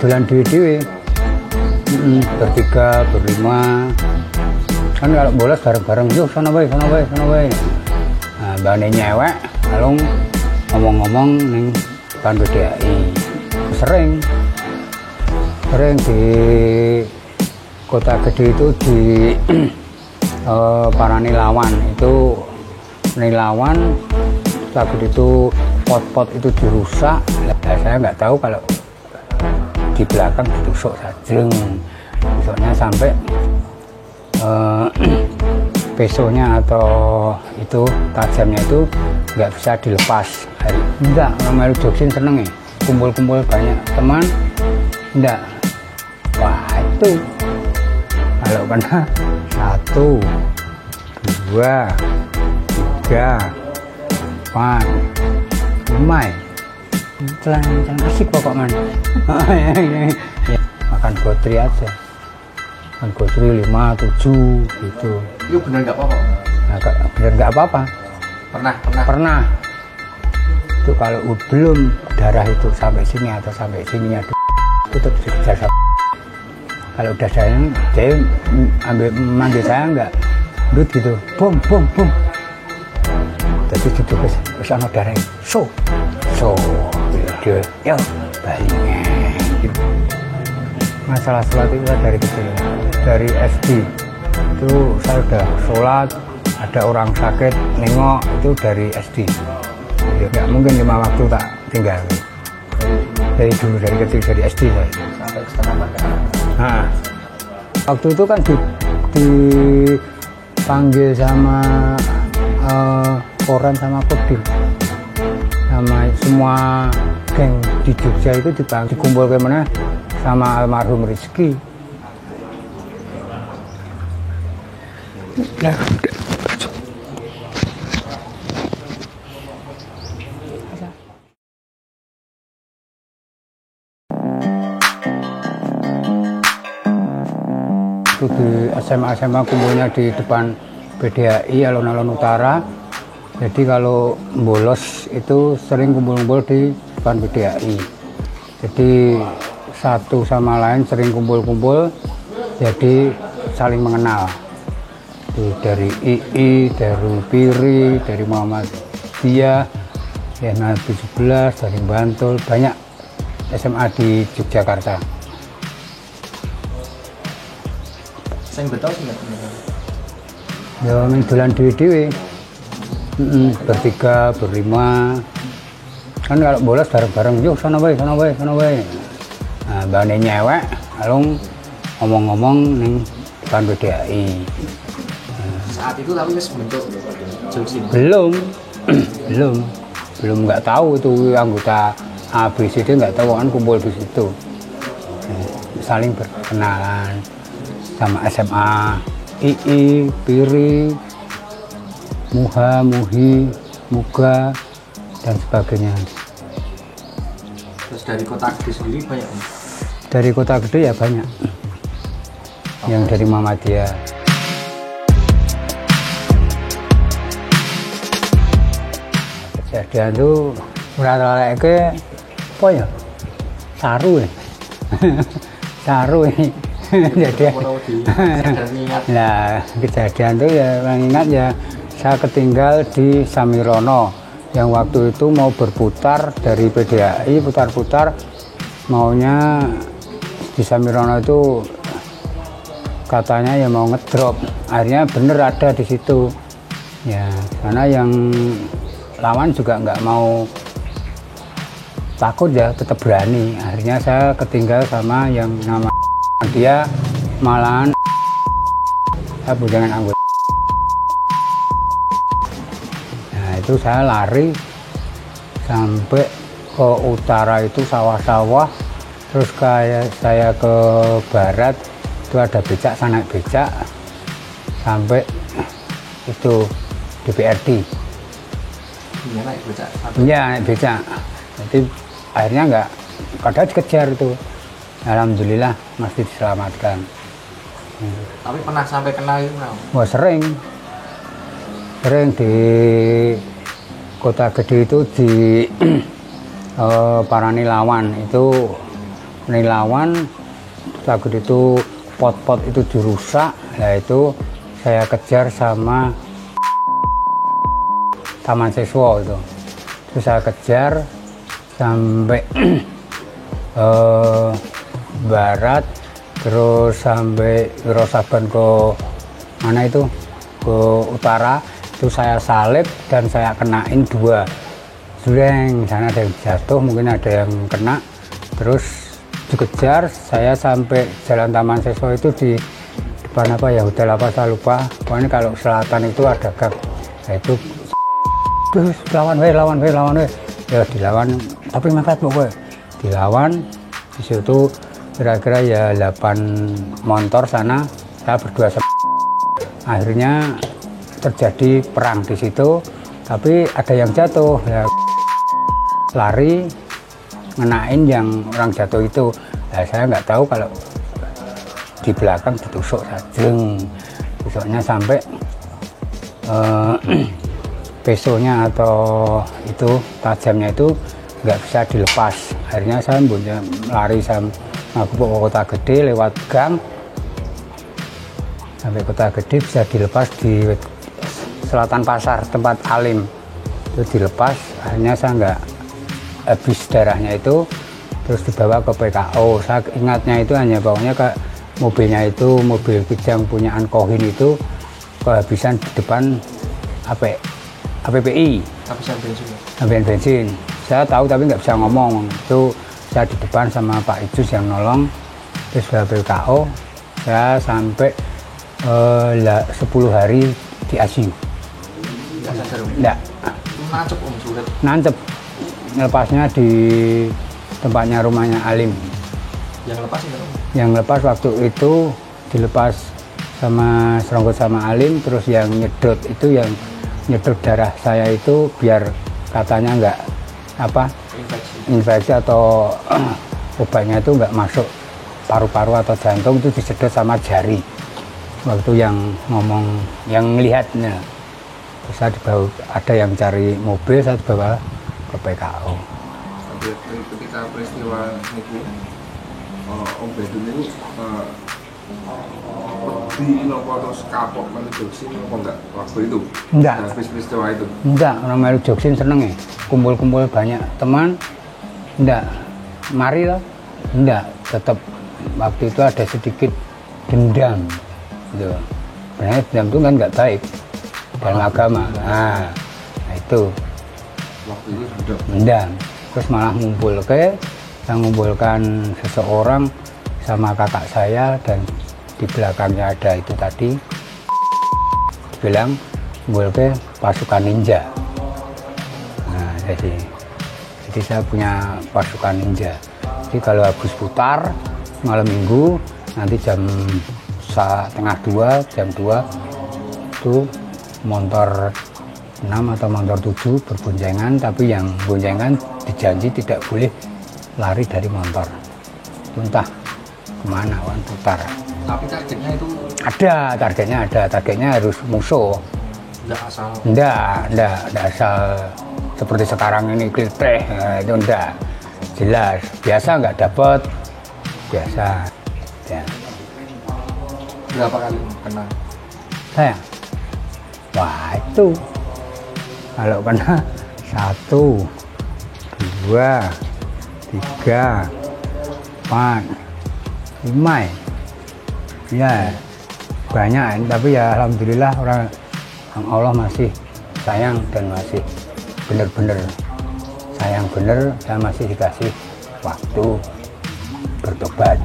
dolan dewe-dewe, bertiga, berlima. Kan kalau bolos bareng-bareng, yuk sana wae. Nah, mbane nyewek, lalu ngomong-ngomong ning depan PDAI. Sering di Kota Gede itu di para nilawan itu Kota Gede itu pot-pot itu dirusak. Saya nggak tahu kalau di belakang ditusuk sajeng, besoknya sampai pesonya atau itu tajamnya itu nggak bisa dilepas. Enggak, melu joksin seneng ya, kumpul-kumpul banyak teman, enggak. Wah itu kalau kena 1, 2, 3, 4, 5 telan asik pokoknya. Makan gotri aja, makan gotri 5, 7 gitu. Itu bener nggak apa-apa? Nah, bener nggak apa-apa. Pernah. Itu kalau belum darah itu sampai sini atau sampai sininya itu tetap dikejar. Kalau udah dia ambil manggil saya enggak, dud gitu, bom. Jadi gitu terus sama darah, so, dia, yo, baliknya. Gitu. Masalah sholat itu dari kecil, dari SD itu saya udah sholat, ada orang sakit nengok itu dari SD. Ya, nggak mungkin 5 waktu tak tinggal. Dari dulu dari kecil dari SD saya. Sampai setengah makan. Nah, waktu itu kan dipanggil sama Koran sama Kodim, sama semua geng di Jogja itu dikumpul ke mana sama almarhum Rizky. Nah, itu di SMA kumpulnya di depan PDAI alun-alun utara. Jadi kalau bolos itu sering kumpul-kumpul di depan PDAI. Jadi satu sama lain sering kumpul-kumpul, jadi saling mengenal. Itu dari II, dari Piri, dari Muhammadiyah, Yana 17, dari Bantul, banyak SMA di Yogyakarta. Sing betul sih Ya dolan dewe-dewe, bertiga, berlima. Kan kalau bolos bareng-bareng, yuk sana wae. Nah, mbane nyewek, lalu ngomong-ngomong ning depan PDAI. Saat itu tapi wis bentuk joksin. belum nggak tahu itu anggota ABCD, nggak tahu kan kumpul di situ. Saling berkenalan sama SMA, II, Piri, Muha, Muhi, Muga, dan sebagainya. Terus dari Kota Gede sendiri banyak? Dari Kota Gede ya banyak. Yang dari Muhammadiyah. Kejadian itu rata-rata apa ya? Saru ya. Saru ini. Jadi, nah kejadian itu ya mengingat ya saya ketinggal di Samirono yang waktu itu mau berputar dari PDAI, putar-putar maunya di Samirono itu katanya ya mau ngedrop, akhirnya bener ada di situ ya, karena yang lawan juga nggak mau takut ya, tetap berani. Akhirnya saya ketinggal sama yang nama dia, malahan saya bujangan anggota. Nah itu saya lari sampai ke utara itu sawah-sawah, terus kayak saya ke barat itu ada becak, saya naik becak sampai itu DPRD. Iya naik becak. Iya naik becak. Jadi akhirnya nggak, kadang dikejar itu. Alhamdulillah masih diselamatkan. Tapi pernah sampai kena itu? Wah sering di Kota Gede itu di para nilawan itu menilawan, takut itu pot-pot itu dirusak. Nah itu saya kejar sama taman siswa itu. Terus saya kejar sampai barat, terus sampai Rosaban ke mana itu, ke utara. Itu saya salib dan saya kenain 2 jureng. Sana ada yang jatuh, mungkin ada yang kena. Terus dikejar, saya sampai jalan Taman Siswa itu di depan apa ya, hotel apa saya lupa. Pokoknya kalau selatan itu ada gang. Nah itu lawan we. Ya dilawan, tapi mepet pokoknya. Dilawan, di situ kira-kira ya 8 motor sana, saya berdua akhirnya terjadi perang di situ, tapi ada yang jatuh ya, lari ngenain yang orang jatuh itu. Nah, saya nggak tahu kalau di belakang ditusuk sajeng, tusuknya sampai pesonya atau itu tajamnya itu nggak bisa dilepas. Akhirnya saya lari sama ke Kota Gede lewat gang sampai Kota Gede, bisa dilepas di selatan pasar tempat Alim itu dilepas. Akhirnya saya nggak habis darahnya itu, terus dibawa ke PKO. Saya ingatnya itu hanya bawanya ke mobilnya itu, mobil Kijang punyaan Kohin itu kehabisan di depan APPI, habisan bensin. Saya tahu tapi nggak bisa ngomong. Itu saya di depan sama Pak Ijus yang nolong, terus ke PKO. Saya sampai 10 hari di ICU. Enggak. Nancep. Lepasnya di tempatnya rumahnya Alim. Yang lepas waktu itu dilepas sama seronggot sama Alim, terus yang nyedot itu, yang nyedot darah saya itu biar katanya nggak infeksi atau obatnya itu nggak masuk paru-paru atau jantung, itu disedot sama jari. Waktu yang ngomong, yang melihatnya, terus saya dibawa, ada yang cari mobil, saya dibawa ke PKO. Ketika peristiwa itu, Om Bedun itu di nopo terus kapok melu joksin apa enggak waktu itu? Enggak. Habis peristiwa itu? Enggak, orang melu joksin seneng ya. Kumpul-kumpul banyak teman, enggak. Mari lah, enggak. Tetap waktu itu ada sedikit dendam. Gitu. Sebenarnya dendam itu kan nggak baik dalam agama. Nah itu. Waktu itu dendam. Terus malah mengumpulkan seseorang sama kakak saya, dan di belakangnya ada itu tadi, bilang mengumpulkan pasukan ninja. Nah, jadi saya punya pasukan ninja. Jadi kalau habis putar malam minggu, nanti jam 1:30, jam 2 itu motor 6 atau motor 7 berboncengan, tapi yang boncengan dijanji tidak boleh lari dari motor. Entah kemana kan putar. Tapi targetnya itu ada, targetnya harus musuh. Enggak asal seperti sekarang ini klitreh, itu enggak. Jelas, biasa enggak dapat. Biasa. Ya. Berapa kali kena? Saya? Wah itu. Kalau kena 1, 2, 3, 4, 5 ya banyak, tapi ya alhamdulillah orang Allah masih sayang dan masih bener-bener sayang bener, saya masih dikasih waktu bertobat.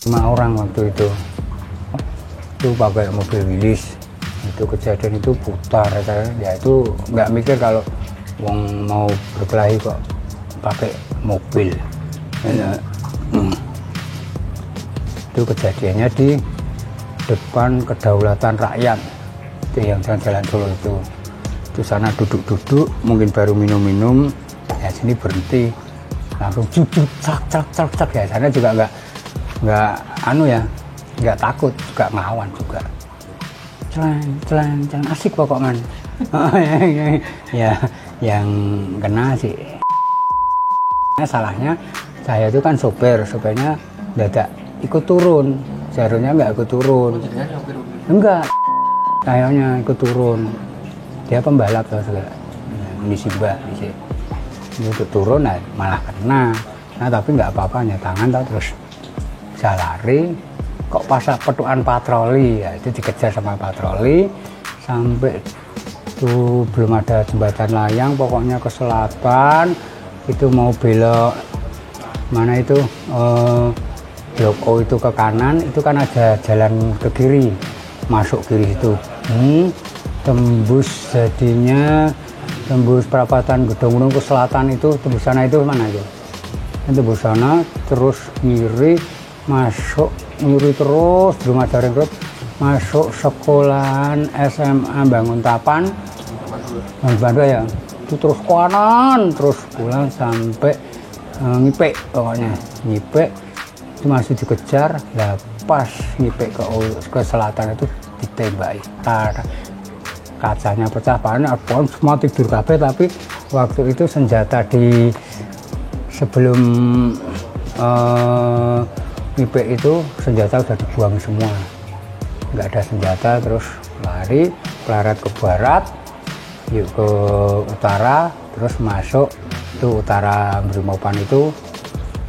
5 orang waktu itu pakai mobil Willys. Itu kejadian itu putar ya, itu nggak mikir kalau wong mau berkelahi kok pakai mobil ya. Itu kejadiannya di depan Kedaulatan Rakyat itu, yang jalan Solo itu sana duduk-duduk, mungkin baru minum-minum ya, sini berhenti langsung jujur cak ya. Sana juga nggak nggak takut, juga ngelawan juga. Celeng, asik pokoknya. Ya, yang kena sih Salahnya saya itu kan sopirnya dadak ikut turun, seharusnya nggak ikut turun. Enggak, sayanya ikut turun. Dia pembalap segala. Musibah di untuk turun malah kena. Nah tapi nggak apa-apa, tangan terus bisa lari. Kok pas petukan patroli ya itu dikejar sama patroli sampai tuh belum ada jembatan layang, pokoknya ke selatan itu mau belok mana itu Blok O itu ke kanan, itu kan ada jalan ke kiri, masuk kiri itu tembus jadinya tembus perapatan Gedung-Gunung ke selatan itu, tembus sana itu mana itu tembus sana terus kiri masuk nyuri terus di rumah Jaring Road masuk sekolahan SMA Banguntapan Bandung ya itu terus kanan terus pulang sampai Ngipek, pokoknya Ngipek itu masih dikejar. Lah pas Ngipek ke selatan itu ditembaki, kacanya pecah, panik semua tidur kabeh. Tapi waktu itu senjata di sebelum Ngipek itu senjata udah dibuang semua, nggak ada senjata. Terus lari pelarat ke barat, yuk ke utara, terus masuk itu utara Brimopan itu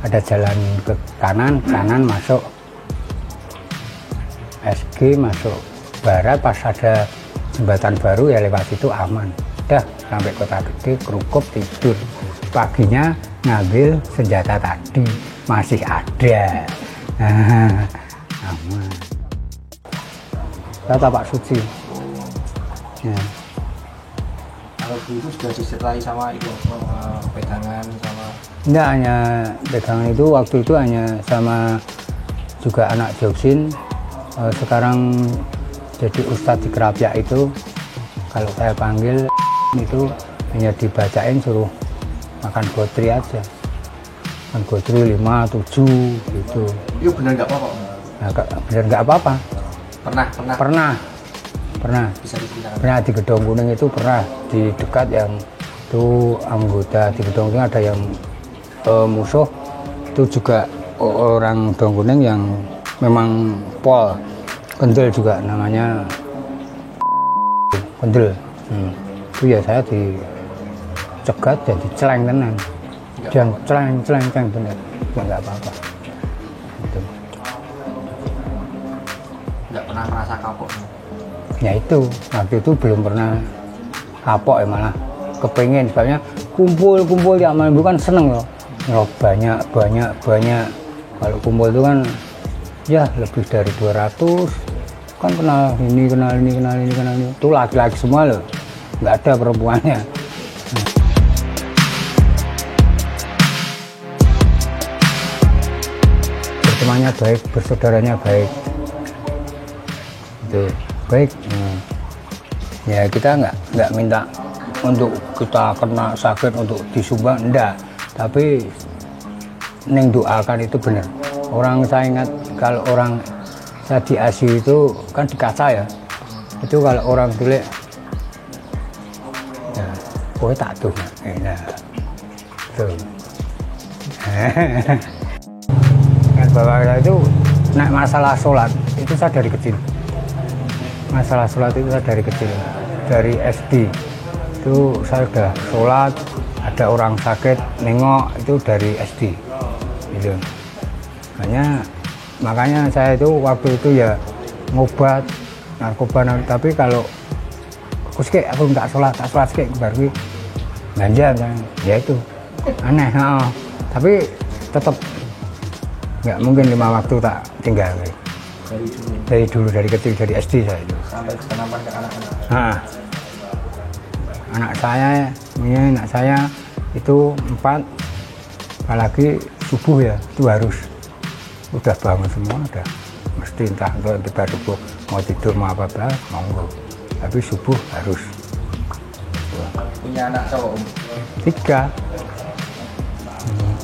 ada jalan ke kanan masuk SG, masuk barat. Pas ada jembatan baru ya lewat situ aman. Udah sampai Kota Gede kerukup tidur. Paginya ngambil senjata tadi masih ada. Aman. Kata Pak Suci. Ya. Kalau dulu sudah disertai sama itu pegangan sama. Enggak, hanya pegangan itu waktu itu hanya sama juga anak Joksin. Sekarang jadi Ustadz di Kerapia itu kalau saya panggil itu hanya dibacain suruh makan gotri aja, makan gotri 5, 7 gitu. Itu benar nggak apa-apa? Nah, benar nggak apa-apa. Pernah. Bisa diceritakan? Pernah di Gedung Kuning itu, pernah di dekat yang itu anggota di Gedung Kuning ada yang musuh itu juga orang Gedung Kuning yang memang pol kendel juga namanya kendel. Itu ya saya dicegat jadi celeng tenan. Jangan celeng bener. Enggak apa-apa. Gitu. Nggak pernah merasa kapok? Ya itu, waktu itu belum pernah kapok ya, malah kepengen. Sebabnya kumpul ya malah bukan seneng loh. Ngerok banyak. Kalau kumpul itu kan ya lebih dari 200. Kan kenal ini. Itu laki-laki semua loh. Nggak ada perempuannya. Bertemannya baik, bersaudaranya baik. Itu baik. Ya kita nggak minta untuk kita kena sakit untuk disumbang, enggak. Tapi neng doakan itu benar. Orang saya ingat kalau orang saya di ASI itu kan di kaca ya. Itu kalau orang tulis ya, kowe tak tuh. Nah, tuh. Kan bahwa saya itu naik masalah sholat itu saya dari kecil. Masalah sholat itu saya dari kecil, dari SD itu saya udah sholat, ada orang sakit nengok itu dari SD gitu. Makanya saya itu waktu itu ya ngobat narkoba, tapi kalau aku nggak sholat sekali baru ganja ya itu aneh. Tapi tetap nggak mungkin 5 waktu tak tinggal. Dari dulu dari kecil, dari SD saya itu. Sampai kesenapan ke anak-anak. Anak saya itu 4, apalagi subuh ya itu harus udah bangun semua, udah mesti entah untuk tiba subuh mau tidur mau apa monggo. Tapi subuh harus. Punya anak cowok? 3.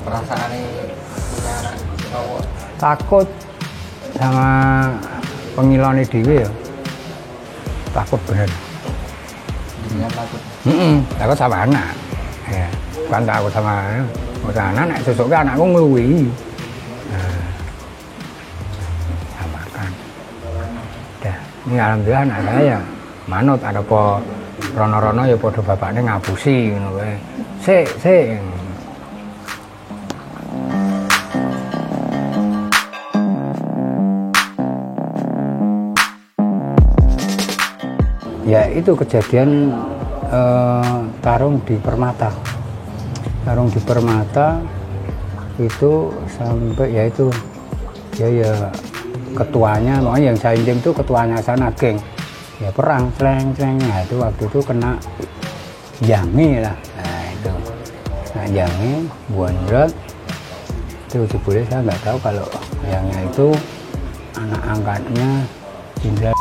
Perasaannya punya anak cowok? Takut sama pengilane dhewe ya. Takut bener. Dengan takut? Takut sama anak. Ya, bukan takut sama Karena nek sesuk anakku ngluwi. Nah, saya makan. Dah, ini alhamdulillah anak saya ya manut ada apa rono-rono ya padha bapakne ngapusi ngono kae. Sik. Ya itu kejadian tarung di Permata. Tarung di Permata itu sampai ya itu ya ketuanya, makanya yang saya injem itu ketuanya sana geng. Ya perang, cleng, nah itu waktu itu kena Yangi lah. Nah itu, nah Yangi, Bonjot, itu jebule saya nggak tahu kalau Yangi itu anak angkatnya Indra.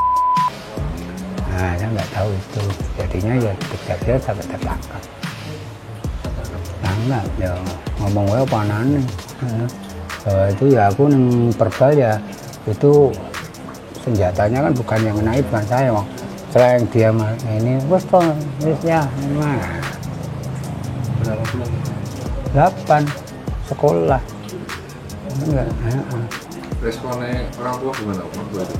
Nah saya nggak tahu itu, jadinya ya dikejar dia sampai tertangkap. Tangkap ya ngomong gue panan nih. Itu ya aku neng Perbal ya itu senjatanya kan bukan yang kena bukan saya bang. Selain dia ini bos ya memang. Berapa bulan? 8 sekolah. Enggak. Responnya orang tua gimana orang tua itu?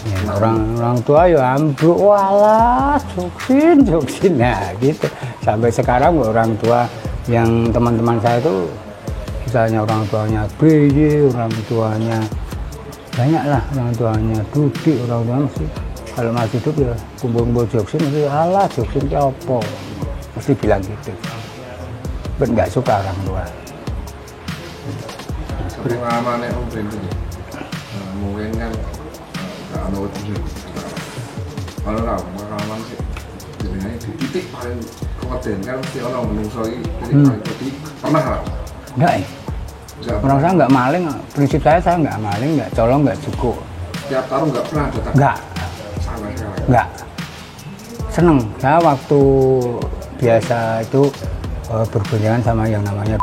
Ya, orang tua ya ambruk, walah joksin nah gitu. Sampai sekarang orang tua yang teman-teman saya itu misalnya orang tuanya BY, orang tuanya banyak lah, orang tuanya Dudi, orang tua masih kalau masih hidup ya kumpul-kumpul joksin itu alah joksin ke apa mesti bilang gitu. Ben nggak suka orang tua. Pengalamannya Om Ben ini mungkin kan nggak ada waktu kalau lah pengalaman sih jadinya di titik paling kekuatan kan mesti orang menungso ini titik paling putih pernah lah Enggak orang saya nggak maling, prinsip saya nggak maling, nggak colong, nggak cukup. tiap tarung nggak pernah ada Nggak, sama sekali nggak. Seneng, saya waktu biasa itu berboncengan sama yang namanya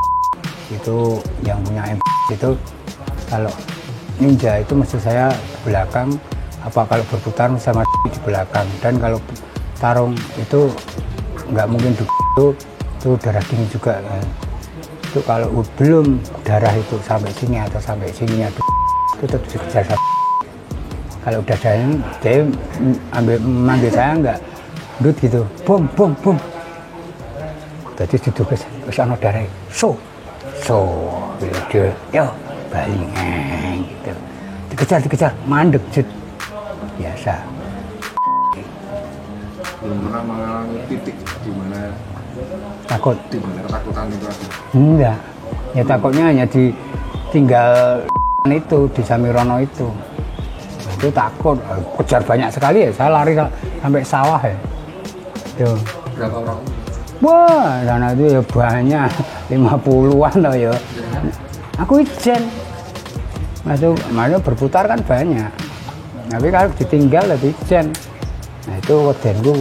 itu yang punya itu kalau ninja itu mesti saya di belakang, apa kalau berputar sama di belakang, dan kalau tarung itu nggak mungkin itu darah dingin juga kan. Itu kalau belum darah itu sampai sini atau sampai sini itu tetap dikejar. Kalau udah darah dia manggil saya enggak dut gitu, bom tadi ditugas ke sana darah so dia yo balik gitu dikejar mandek jet biasa. belum pernah mengalami titik di mana Takut? ketakutan itu ada Enggak, ya takutnya hanya ditinggal itu di Samirono itu takut, kejar banyak sekali ya, saya lari sampai sawah ya. Tuh. berapa orang? Wah, sana itu ya banyak, 50-an loh ya. Aku ijen, masuk berputar kan banyak, tapi kalau ditinggal lebih ijen. Nah itu kodenku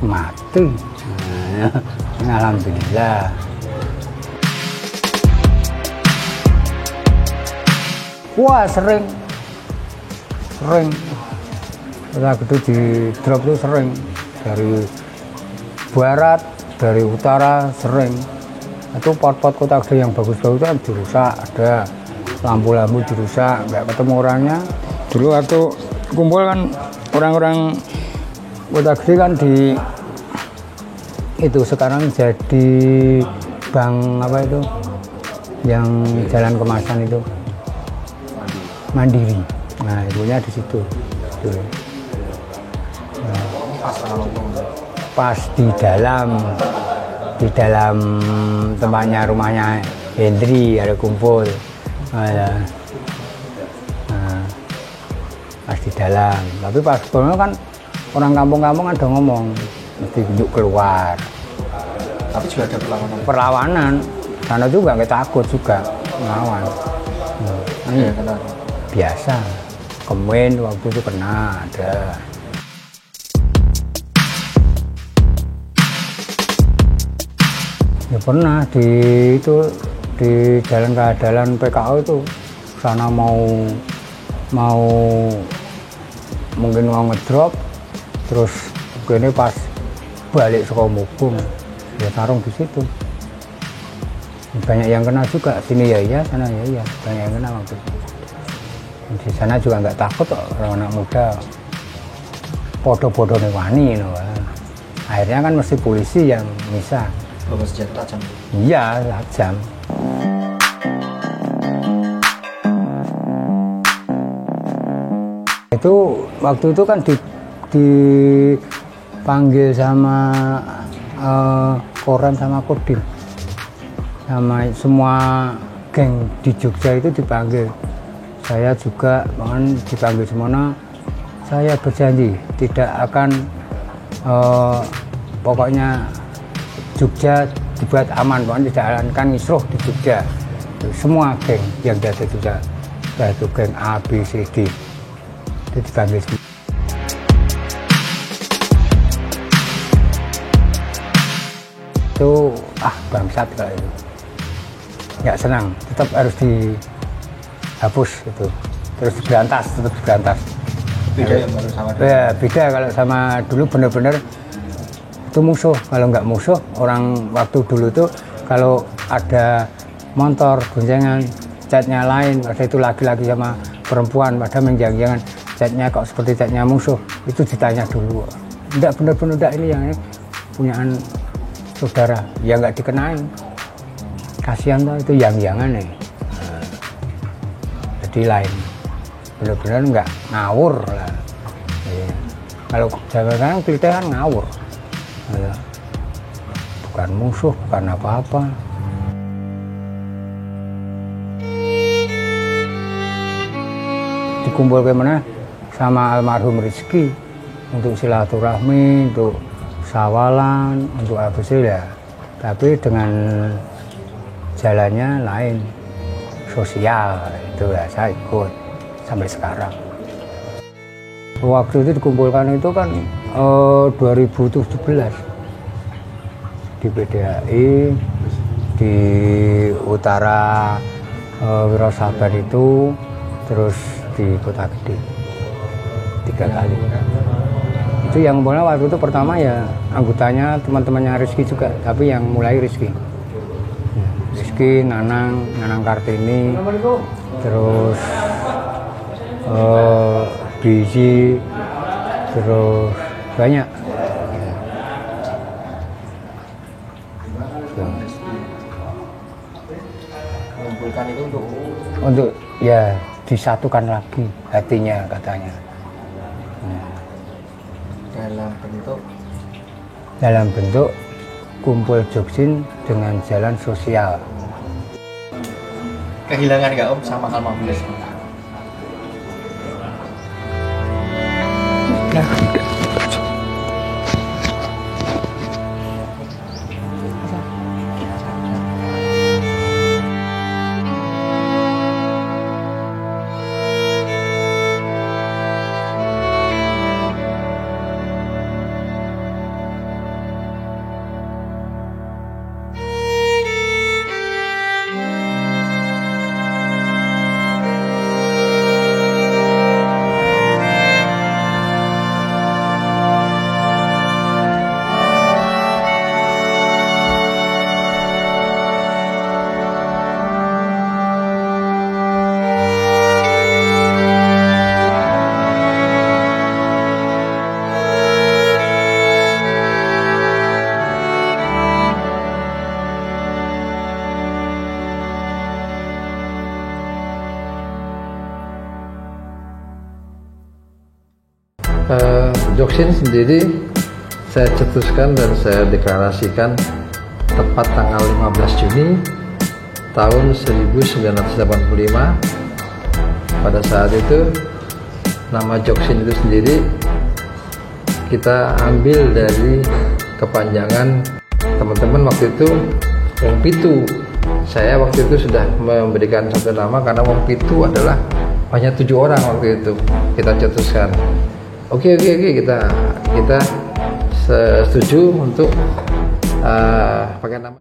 mati. Nah, alhamdulillah. Wah sering. Udah gitu di drop tuh sering dari barat, dari utara sering. Itu pot-pot kota gede yang bagus-bagus kan dirusak, ada lampu-lampu dirusak, nggak ketemu orangnya. Dulu waktu kumpul kan orang-orang kota gede kan di itu sekarang jadi bank apa itu yang jalan kemasan itu Mandiri. Nah ibunya di situ. Nah, pas di dalam tempatnya rumahnya Hendri ada kumpul. Nah, pas di dalam. Tapi pas pulang kan orang kampung-kampung ada ngomong mesti tunjuk keluar. Tapi juga ada Perlawanan. Karena juga nggak takut juga melawan. Iya, kenal. Biasa. Kemudian waktu itu kena ada. Ya pernah di jalan keadalan PKO itu sana mau mungkin mau ngedrop terus ini pas balik sekolah mukung ya tarung di situ Banyak yang kena juga, sini ya iya, sana ya iya, banyak yang kena waktu itu. Di sana juga nggak takut kok, orang anak muda podo-podo nih wani loh. Akhirnya kan mesti polisi yang bisa. Bawa senjata tajam. Iya, tajam. Itu waktu itu kan dipanggil sama Korem sama Kodim, sama semua geng di Jogja itu dipanggil. Saya juga bahkan dipanggil semuanya. Saya berjanji tidak akan pokoknya Jogja dibuat aman, pokoknya tidak akan ngisruh di Jogja. Semua geng yang ada di Jogja, yaitu geng A, B, C, D, itu dipanggil semua. Itu bangsat kalau itu nggak senang, tetap harus dihapus itu, terus diberantas, tetap diberantas. Beda yang baru sama dulu. Ya, beda kalau sama dulu bener-bener itu musuh. Kalau nggak musuh, orang waktu dulu tuh kalau ada motor boncengan catnya lain, ada itu laki-laki sama perempuan pada menjangan catnya kok seperti catnya musuh, itu ditanya dulu. Enggak bener-bener enggak, ini yang ini punyaan saudara, ya nggak dikenain. Kasihan tuh itu yang-yangan nih. Jadi lain, bener-bener nggak ngawur lah. Ya. Kalau zaman sekarang kita kan ngawur, ya. Bukan musuh, bukan apa-apa. Dikumpul ke mana sama almarhum Rizky untuk silaturahmi, untuk sawalan, untuk apa sih ya. Tapi dengan jalannya lain, sosial itu ya saya ikut sampai sekarang. Waktu itu dikumpulkan itu kan 2017 di PDAI di utara Wirasabar itu, terus di Kota Gede 3 kali. Itu yang mulai waktu itu pertama ya anggotanya teman-temannya Rizky juga, tapi yang mulai Rizky, Nanang Kartini, terus Biji, terus banyak. Mengumpulkan itu untuk ya disatukan lagi hatinya katanya. Dalam bentuk kumpul Joksin dengan jalan sosial. Kehilangan nggak Om sama almarhum? Joksin sendiri saya cetuskan dan saya deklarasikan tepat tanggal 15 Juni tahun 1985. Pada saat itu nama Joksin itu sendiri kita ambil dari kepanjangan teman-teman waktu itu Wong Pitu. Saya waktu itu sudah memberikan satu nama karena Wong Pitu adalah hanya 7 orang waktu itu kita cetuskan. Oke, kita setuju untuk pakai nama.